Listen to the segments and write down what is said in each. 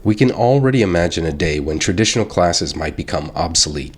We can already imagine a day when traditional classes might become obsolete.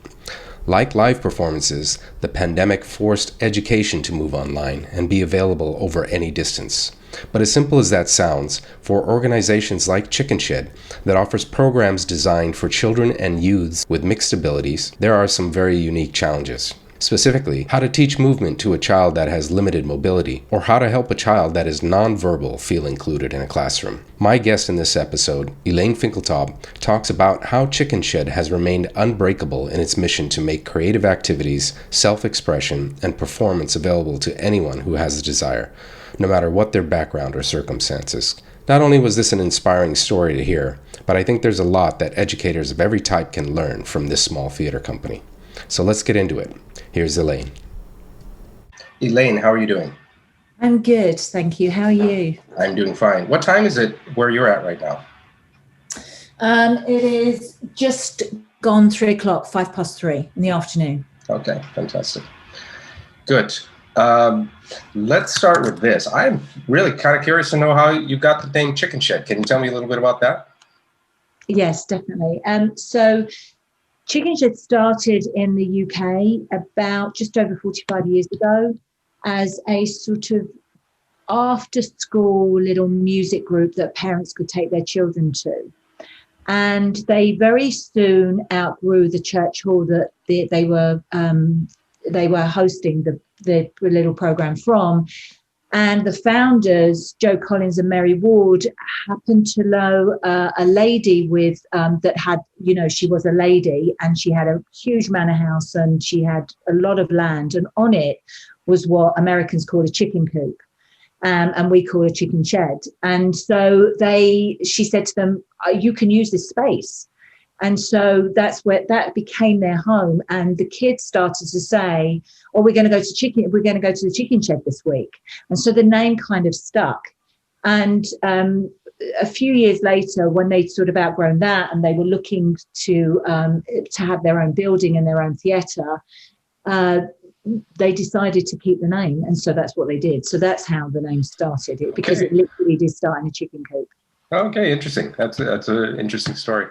Like live performances, the pandemic forced education to move online and be available over any distance. But as simple as that sounds, for organizations like Chickenshed that offers programs designed for children and youths with mixed abilities, there are some very unique challenges. Specifically, how to teach movement to a child that has limited mobility, or how to help a child that is nonverbal feel included in a classroom. My guest in this episode, Elaine Finkletaub, talks about how Chickenshed has remained unbreakable in its mission to make creative activities, self-expression, and performance available to anyone who has a desire, no matter what their background or circumstances. Not only was this an inspiring story to hear, but I think there's a lot that educators of every type can learn from this small theater company. So let's get into it. Here's Elaine. Elaine, how are you doing? I'm good, thank you. How are you? I'm doing fine. What time is it where you're at right now? It is just gone 3 o'clock, 3:05 in the afternoon. Okay, fantastic. Good. Let's start with this. I'm really kind of curious to know how you got the name Chickenshed. Can you tell me a little bit about that? Yes, definitely. So Chickenshed started in the UK about just over 45 years ago as a sort of after-school little music group that parents could take their children to. And they very soon outgrew the church hall that they were hosting the little program from. And the founders, Joe Collins and Mary Ward, happened to know a lady with that had, she was a lady and she had a huge manor house and she had a lot of land. And on it was what Americans call a chicken coop. And we call a chicken shed. And so she said to them, you can use this space. And so that's where that became their home. And the kids started to say, oh, we're going to go to the chicken shed this week. And so the name kind of stuck. And a few years later, when they'd sort of outgrown that and they were looking to have their own building and their own theatre, they decided to keep the name. And so that's what they did. So that's how the name started, because it literally did start in a chicken coop. Okay, interesting. That's an interesting story.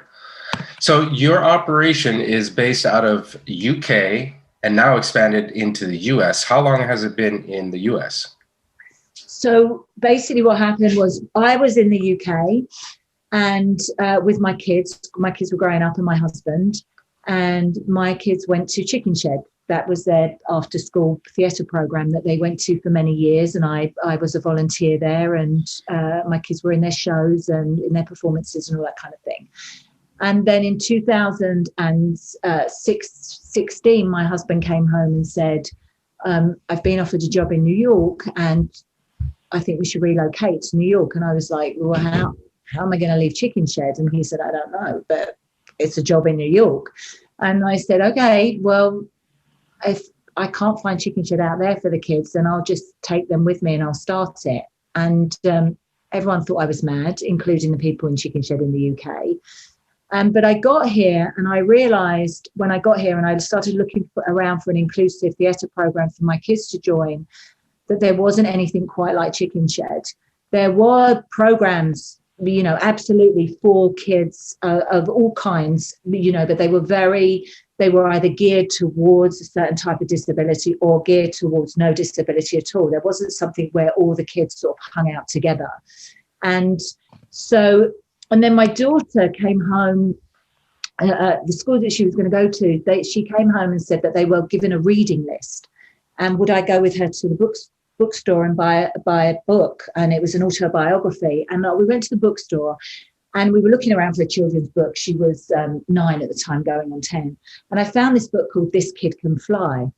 So your operation is based out of UK and now expanded into the US. How long has it been in the US? So basically what happened was I was in the UK and with my kids were growing up and my husband, and my kids went to Chickenshed. That was their after school theatre program that they went to for many years. And I was a volunteer there, and my kids were in their shows and in their performances and all that kind of thing. And then in 2016, my husband came home and said, I've been offered a job in New York and I think we should relocate to New York. And I was like, well, how am I going to leave Chickenshed? And he said, I don't know, but it's a job in New York. And I said, okay, well, if I can't find Chickenshed out there for the kids, then I'll just take them with me and I'll start it. And everyone thought I was mad, including the people in Chickenshed in the UK. But I got here and I realised when I got here and I started looking around for an inclusive theatre programme for my kids to join, that there wasn't anything quite like Chickenshed. There were programmes, absolutely for kids of all kinds, but they were either geared towards a certain type of disability or geared towards no disability at all. There wasn't something where all the kids sort of hung out together. And then my daughter came home, the school that she was going to go to, she came home and said that they were given a reading list. And would I go with her to the bookstore and buy a book? And it was an autobiography. And we went to the bookstore and we were looking around for a children's book. She was 9 at the time, going on 10. And I found this book called This Kid Can Fly.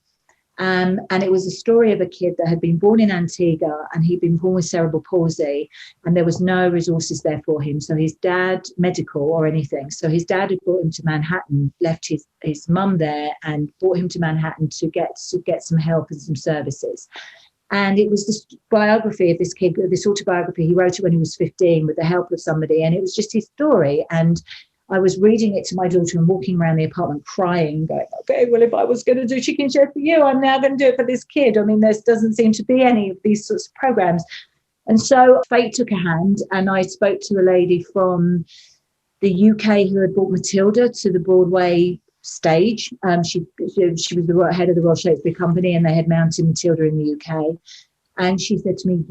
And it was a story of a kid that had been born in Antigua and he'd been born with cerebral palsy and there was no resources there for him. So his dad, medical or anything. So his dad had brought him to Manhattan, left his mum there and brought him to Manhattan to get some help and some services. And it was this biography of this kid, this autobiography. He wrote it when he was 15 with the help of somebody. And it was just his story. And I was reading it to my daughter and walking around the apartment crying, going, okay, well, if I was going to do Chickenshed for you, I'm now going to do it for this kid. I mean, there doesn't seem to be any of these sorts of programs. And so fate took a hand and I spoke to a lady from the UK who had brought Matilda to the Broadway stage. She was the head of the Royal Shakespeare Company, and they had mounted Matilda in the UK. And she said to me,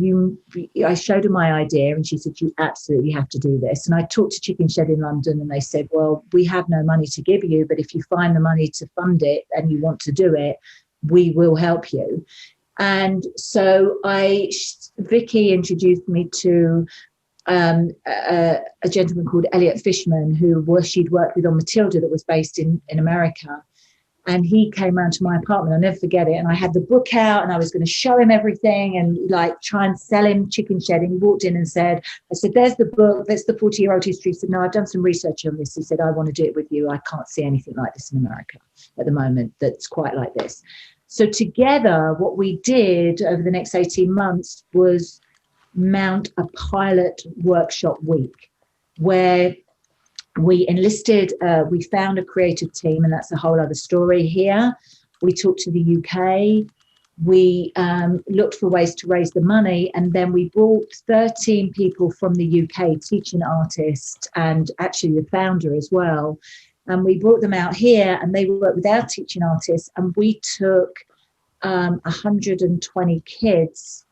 I showed her my idea, and she said, you absolutely have to do this. And I talked to Chickenshed in London, and they said, well, we have no money to give you, but if you find the money to fund it and you want to do it, we will help you. And so Vicky introduced me to a gentleman called Elliot Fishman, she'd worked with on Matilda, that was based in America. And he came round to my apartment. I'll never forget it. And I had the book out, and I was going to show him everything and like try and sell him Chickenshed. And he walked in and said, there's the book, that's the 40-year-old history. He said, no, I've done some research on this. He said, I want to do it with you. I can't see anything like this in America at the moment that's quite like this. So together, what we did over the next 18 months was mount a pilot workshop week where we enlisted, we found a creative team, and that's a whole other story here. We talked to the UK, we looked for ways to raise the money, and then we brought 13 people from the UK, teaching artists, and actually the founder as well. And we brought them out here, and they worked with our teaching artists, and we took 120 kids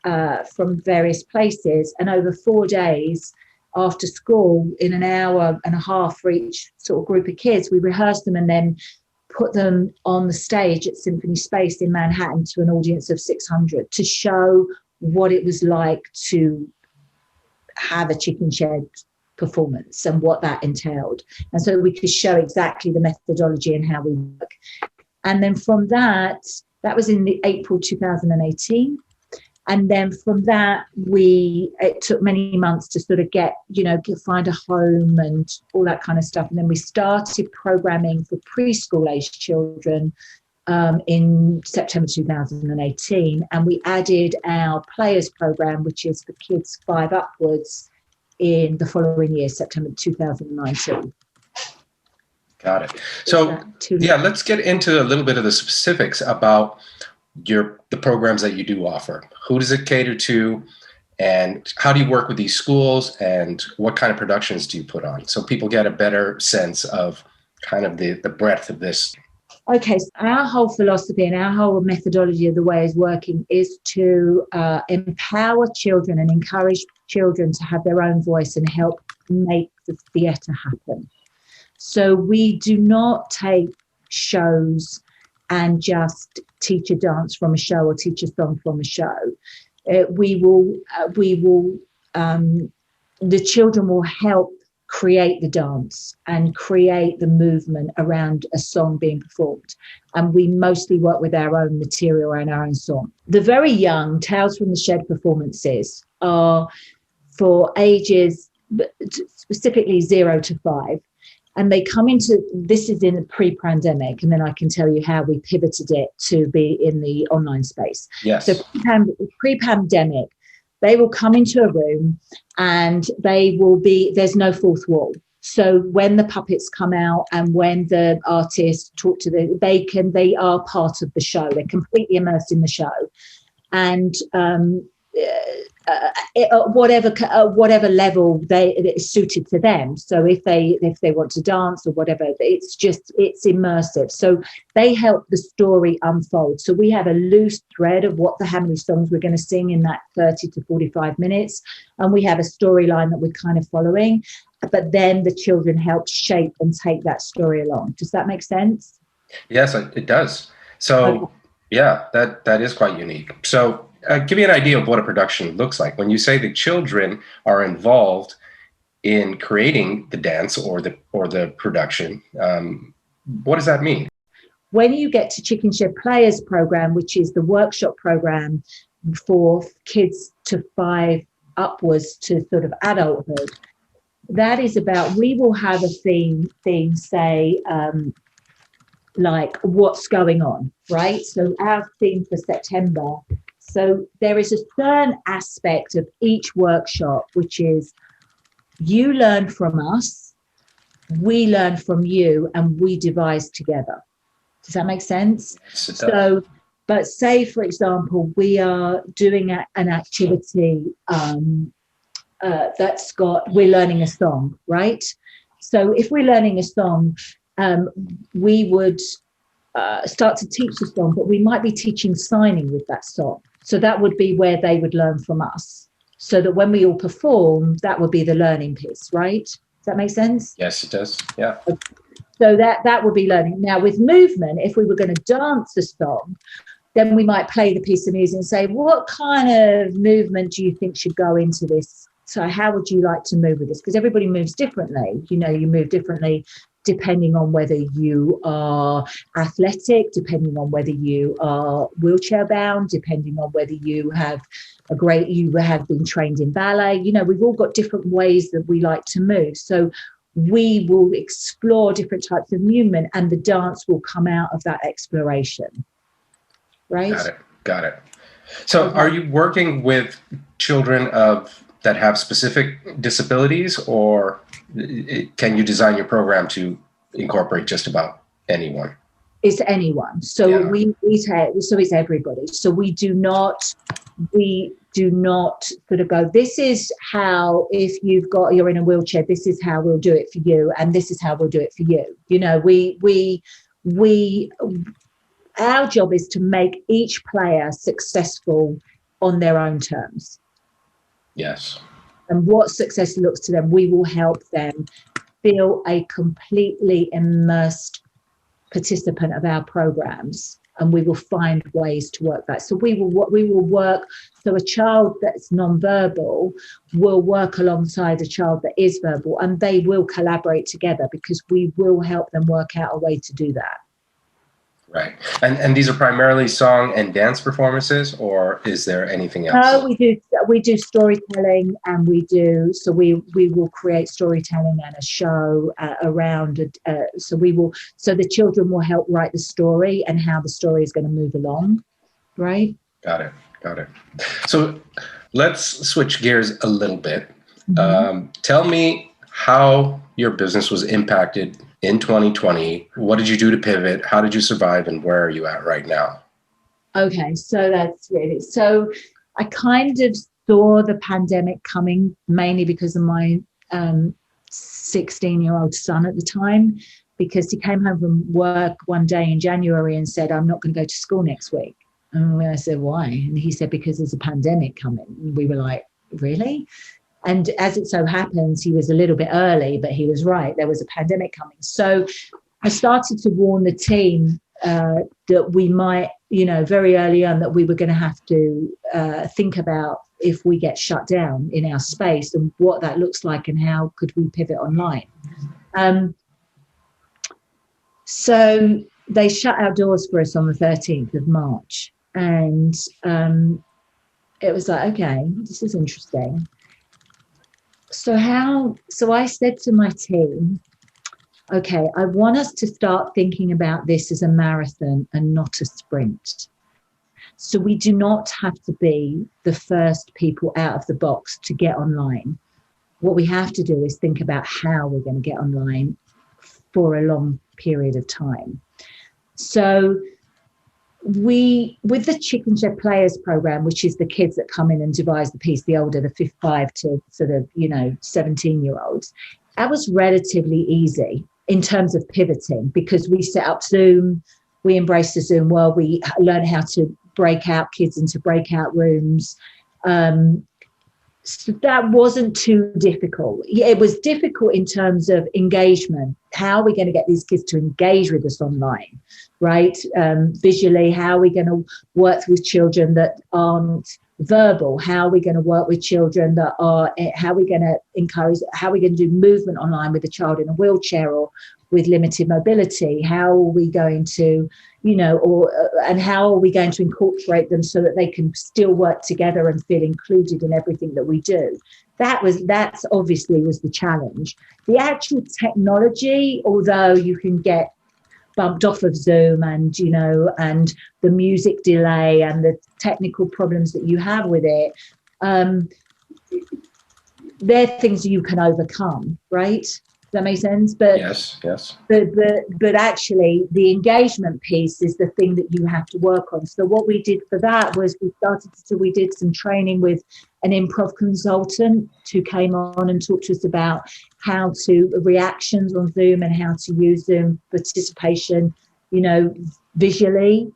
from various places, and over 4 days after school, in an hour and a half for each sort of group of kids, we rehearsed them and then put them on the stage at Symphony Space in Manhattan to an audience of 600 to show what it was like to have a Chickenshed performance and what that entailed. And so we could show exactly the methodology and how we work. And then from that was in the April 2018. And then from that, it took many months to sort of find a home and all that kind of stuff. And then we started programming for preschool age children in September 2018. And we added our players program, which is for kids 5 upwards, in the following year, September 2019. Got it. So let's get into a little bit of the specifics about the programs that you do offer. Who does it cater to, and how do you work with these schools, and what kind of productions do you put on, so people get a better sense of kind of the breadth of this? Okay, so our whole philosophy and our whole methodology of the way is working is to empower children and encourage children to have their own voice and help make the theatre happen. So we do not take shows and just teach a dance from a show or teach a song from a show. The children will help create the dance and create the movement around a song being performed. And we mostly work with our own material and our own song. The very young Tales from the Shed performances are for ages, specifically 0 to 5. And they come this is in the pre-pandemic, and then I can tell you how we pivoted it to be in the online space. Yes. So pre-pandemic, they will come into a room and there's no fourth wall. So when the puppets come out and when the artists talk to they are part of the show. They're completely immersed in the show. And whatever level it's suited to them. So if they want to dance or whatever, it's immersive. So they help the story unfold. So we have a loose thread of how many songs we're going to sing in that 30 to 45 minutes, and we have a storyline that we're kind of following. But then the children help shape and take that story along. Does that make sense? Yes, it does. So yeah, that is quite unique. So. Give me an idea of what a production looks like. When you say the children are involved in creating the dance or the production, what does that mean? When you get to Chickenshed Players program, which is the workshop program for kids to 5 upwards to sort of adulthood, that is about, we will have a theme say, like what's going on, right? So our theme for September. So there is a certain aspect of each workshop, which is you learn from us, we learn from you, and we devise together. Does that make sense? Yes, it does. So, but say, for example, we are doing an activity we're learning a song, right? So if we're learning a song, we would start to teach the song, but we might be teaching signing with that song. So that would be where they would learn from us. So that when we all perform, that would be the learning piece, right? Does that make sense? Yes, it does. Yeah. So that would be learning. Now with movement, if we were going to dance the song, then we might play the piece of music and say, what kind of movement do you think should go into this? So how would you like to move with this? Because everybody moves differently. You know, you move differently depending on whether you are athletic, depending on whether you are wheelchair bound, depending on whether you have been trained in ballet. You know, we've all got different ways that we like to move. So we will explore different types of movement, and the dance will come out of that exploration. Right? Got it. So are you working with children that have specific disabilities, or can you design your program to incorporate just about anyone? It's anyone. So so it's everybody. So we do not sort of go, this is how, if you're in a wheelchair, this is how we'll do it for you, and this is how we'll do it for you. You know, our job is to make each player successful on their own terms. Yes. And what success looks to them, we will help them feel a completely immersed participant of our programs, and we will find ways to work that. So we will work. So a child that's nonverbal will work alongside a child that is verbal, and they will collaborate together because we will help them work out a way to do that. Right. And these are primarily song and dance performances, or is there anything else? No, we do storytelling, and we will create storytelling and a show around. So the children will help write the story and how the story is going to move along. Right. Got it. So let's switch gears a little bit. Mm-hmm. Tell me how your business was impacted in 2020. What did you do to pivot? How did you survive? And where are you at right now? Okay, so so I kind of saw the pandemic coming, mainly because of my 16-year-old son at the time, because he came home from work one day in January and said, I'm not going to go to school next week. And I said, why? And he said, because there's a pandemic coming. And we were like, really? And as it so happens, he was a little bit early, but he was right. There was a pandemic coming. So I started to warn the team that we might, very early on, that we were going to have to think about if we get shut down in our space and what that looks like and how could we pivot online. So they shut our doors for us on the 13th of March. And it was like, okay, this is interesting. So I said to my team, okay, I want us to start thinking about this as a marathon and not a sprint. So we do not have to be the first people out of the box to get online. What we have to do is think about how we're going to get online for a long period of time. So with the Chickenshed Players program, which is the kids that come in and devise the piece, the older, the 5 to sort of, 17-year-olds, that was relatively easy in terms of pivoting, because we set up Zoom, we embraced the Zoom world, we learned how to break out kids into breakout rooms. So that wasn't too difficult. It was difficult in terms of engagement. How are we going to get these kids to engage with us online, right? Visually, how are we going to work with children that aren't verbal? How are we going to work with children that are, how are we going to encourage, how are we going to do movement online with a child in a wheelchair or with limited mobility? How are we going to, and how are we going to incorporate them so that they can still work together and feel included in everything that we do? That's obviously was the challenge. The actual technology, although you can get bumped off of Zoom and the music delay and the technical problems that you have with it, they're things you can overcome, right? that make sense? But yes, yes. but actually the engagement piece is the thing that you have to work on. So what we did for that was we did some training with an improv consultant who came on and talked to us about how to reactions on Zoom and how to use Zoom participation, visually.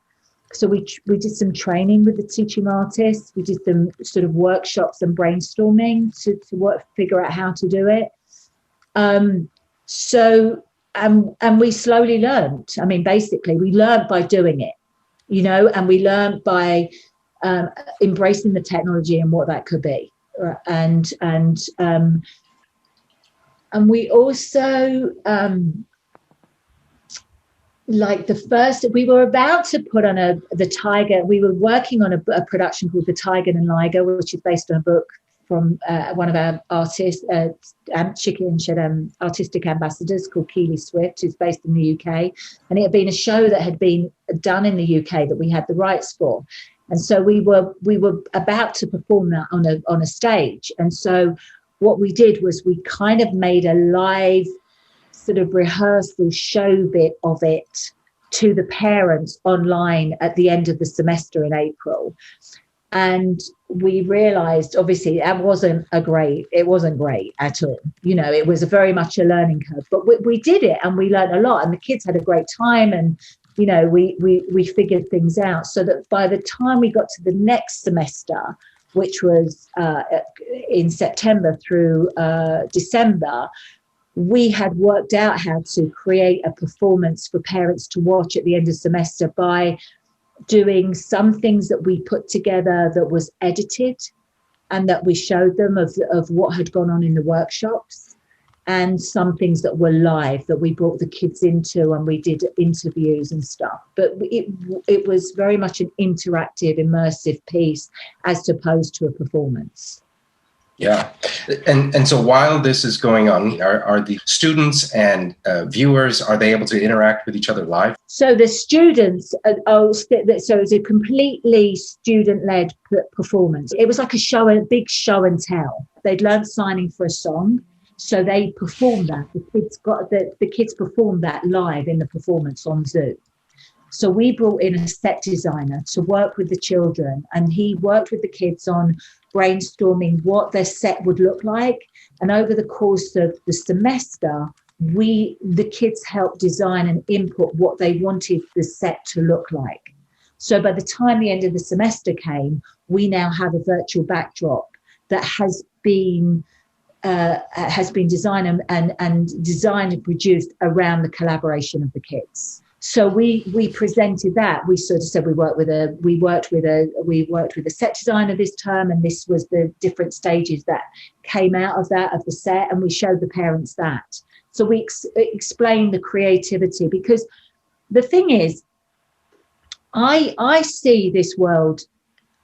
So we did some training with the teaching artists. We did some sort of workshops and brainstorming to figure out how to do it. And we slowly learned. I mean, basically, we learned by doing it, and we learned by embracing the technology and what that could be. And we also, we were about to put on the Tiger. We were working on a production called The Tiger and Liger, which is based on a book from one of our artists, Chickenshed artistic ambassadors called Keely Swift, who's based in the UK. And it had been a show that had been done in the UK that we had the rights for. And so we were about to perform that on a stage. And so what we did was we kind of made a live sort of rehearsal show bit of it to the parents online at the end of the semester in April. And we realized, obviously, it wasn't great at all. It was very much a learning curve, but we did it and we learned a lot and the kids had a great time. And, we figured things out so that by the time we got to the next semester, which was in September through December, we had worked out how to create a performance for parents to watch at the end of the semester by doing some things that we put together that was edited and that we showed them of what had gone on in the workshops, and some things that were live that we brought the kids into and we did interviews and stuff. But it was very much an interactive, immersive piece as opposed to a performance. Yeah. And so while this is going on, are the students and viewers, are they able to interact with each other live? So the students, so it was a completely student-led performance. It was like a big show and tell. They'd learned signing for a song, so they performed that. The kids performed that live in the performance on Zoom. So we brought in a set designer to work with the children, and he worked with the kids on brainstorming what their set would look like. And over the course of the semester, the kids helped design and input what they wanted the set to look like. So by the time the end of the semester came, we now have a virtual backdrop that has been designed and designed and produced around the collaboration of the kids. So we presented that. We sort of said we worked with a set designer this term, and this was the different stages that came out of the set, and we showed the parents that. So we explained the creativity, because the thing is, I see this world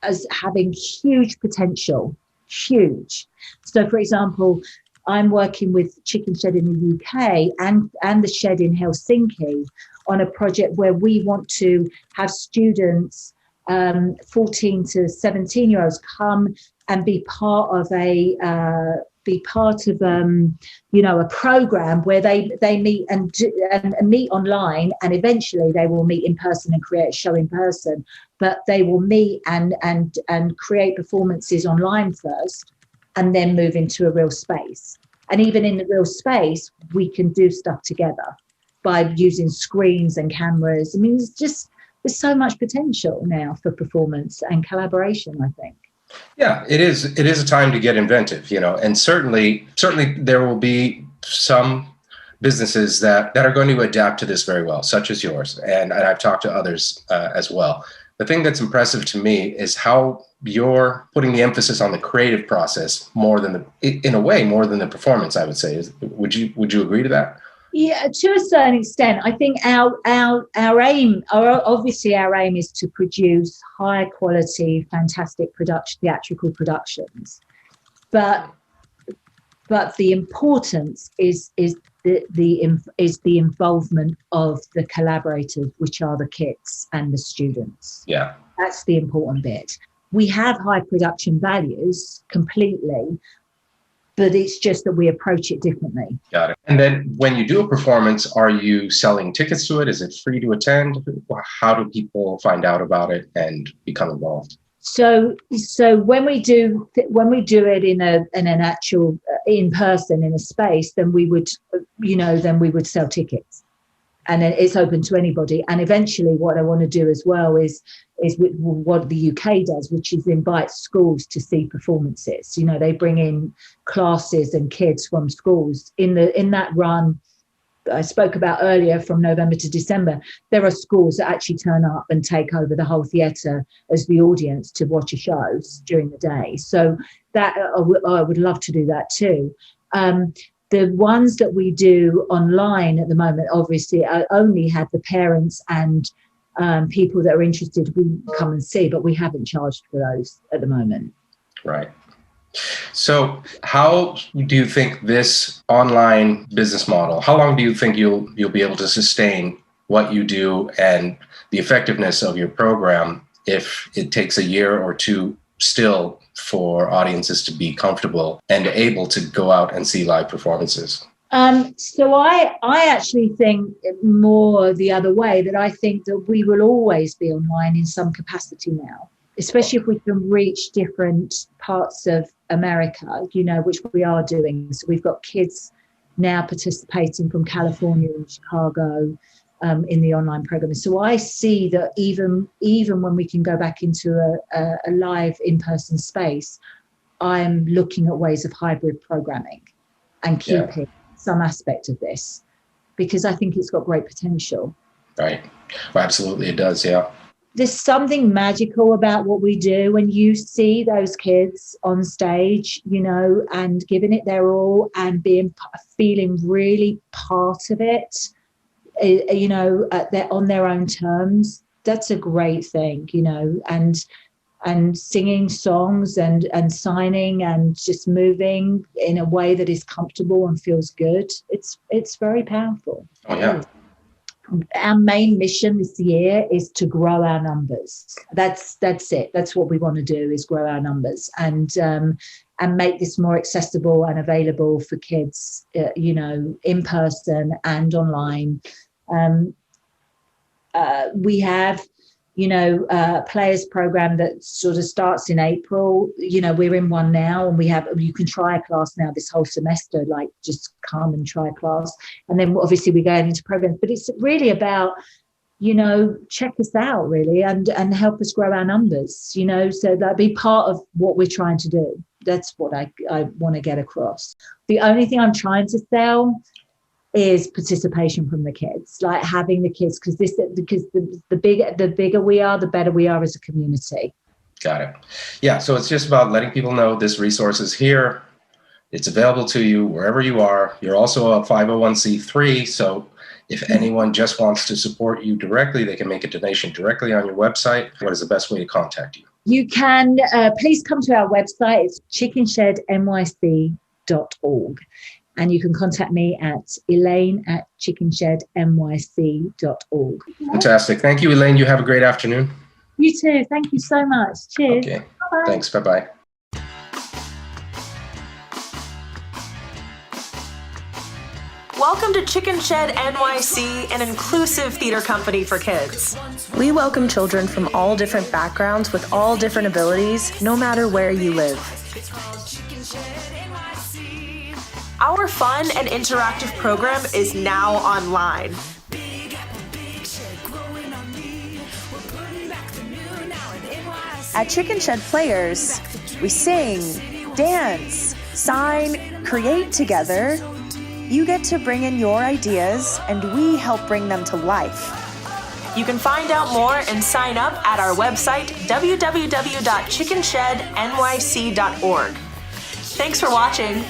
as having huge potential, huge. So, for example, I'm working with Chickenshed in the UK and the Shed in Helsinki on a project where we want to have students, 14 to 17 year olds, come and be part of a program where they meet and meet online, and eventually they will meet in person and create a show in person. But they will meet and create performances online first, and then move into a real space. And even in the real space, we can do stuff together by using screens and cameras. I mean, there's so much potential now for performance and collaboration, I think. Yeah, it is a time to get inventive, and certainly there will be some businesses that are going to adapt to this very well, such as yours. And I've talked to others as well. The thing that's impressive to me is how you're putting the emphasis on the creative process more than the performance, I would say. Would you agree to that? Yeah, to a certain extent. I think our aim is to produce high quality, fantastic theatrical productions. But the importance is the involvement of the collaborators, which are the kids and the students. Yeah, that's the important bit. We have high production values completely, but it's just that we approach it differently. Got it. And then when you do a performance, are you selling tickets to it? Is it free to attend? How do people find out about it and become involved? So when we do it in an actual in person in a space, then we would sell tickets, and then it's open to anybody. And eventually, what I want to do as well is what the UK does, which is invite schools to see performances. You know, they bring in classes and kids from schools in that run I spoke about earlier, from November to December. There are schools that actually turn up and take over the whole theatre as the audience to watch a show during the day. So that I would love to do that too. The ones that we do online at the moment, obviously, I only have the parents and people that are interested who come and see, but we haven't charged for those at the moment. Right. So how do you think this online business model, how long do you think you'll be able to sustain what you do and the effectiveness of your program if it takes a year or two still for audiences to be comfortable and able to go out and see live performances? So I actually think more the other way, that I think that we will always be online in some capacity now, especially if we can reach different parts of America, you know, which we are doing. So we've got kids now participating from California and Chicago in the online program. So I see that even when we can go back into a live in-person space, I'm looking at ways of hybrid programming and keeping some aspect of this, because I think it's got great potential. Right. Well, absolutely, it does. Yeah. There's something magical about what we do when you see those kids on stage, you know, and giving it their all and feeling really part of it, you know, on their own terms. That's a great thing, you know, and singing songs and signing and just moving in a way that is comfortable and feels good. It's very powerful. Oh, yeah. Our main mission this year is to grow our numbers. That's it. That's what we want to do, is grow our numbers and make this more accessible and available for kids, you know, in person and online. We have, you know, players program that sort of starts in April. You know, we're in one now, and you can try a class now this whole semester, like just come and try a class. And then obviously we're going into programs, but it's really about, you know, check us out really and help us grow our numbers, you know, so that'd be part of what we're trying to do. That's what I want to get across. The only thing I'm trying to sell is participation from the kids, like having the kids, because the bigger we are, the better we are as a community. Got it. Yeah. So it's just about letting people know this resource is here. It's available to you wherever you are. You're also a 501c3. So if anyone just wants to support you directly, they can make a donation directly on your website. What is the best way to contact you? You can please come to our website. It's chickenshednyc.org. And you can contact me at elaine@chickenshednyc.org. Fantastic. Thank you, Elaine. You have a great afternoon. You too. Thank you so much. Cheers. Okay. Bye-bye. Thanks. Bye-bye. Welcome to Chickenshed NYC, an inclusive theater company for kids. We welcome children from all different backgrounds with all different abilities, no matter where you live. Our fun and interactive program is now online. At Chickenshed Players, we sing, dance, sign, create together. You get to bring in your ideas, and we help bring them to life. You can find out more and sign up at our website, www.chickenshednyc.org. Thanks for watching.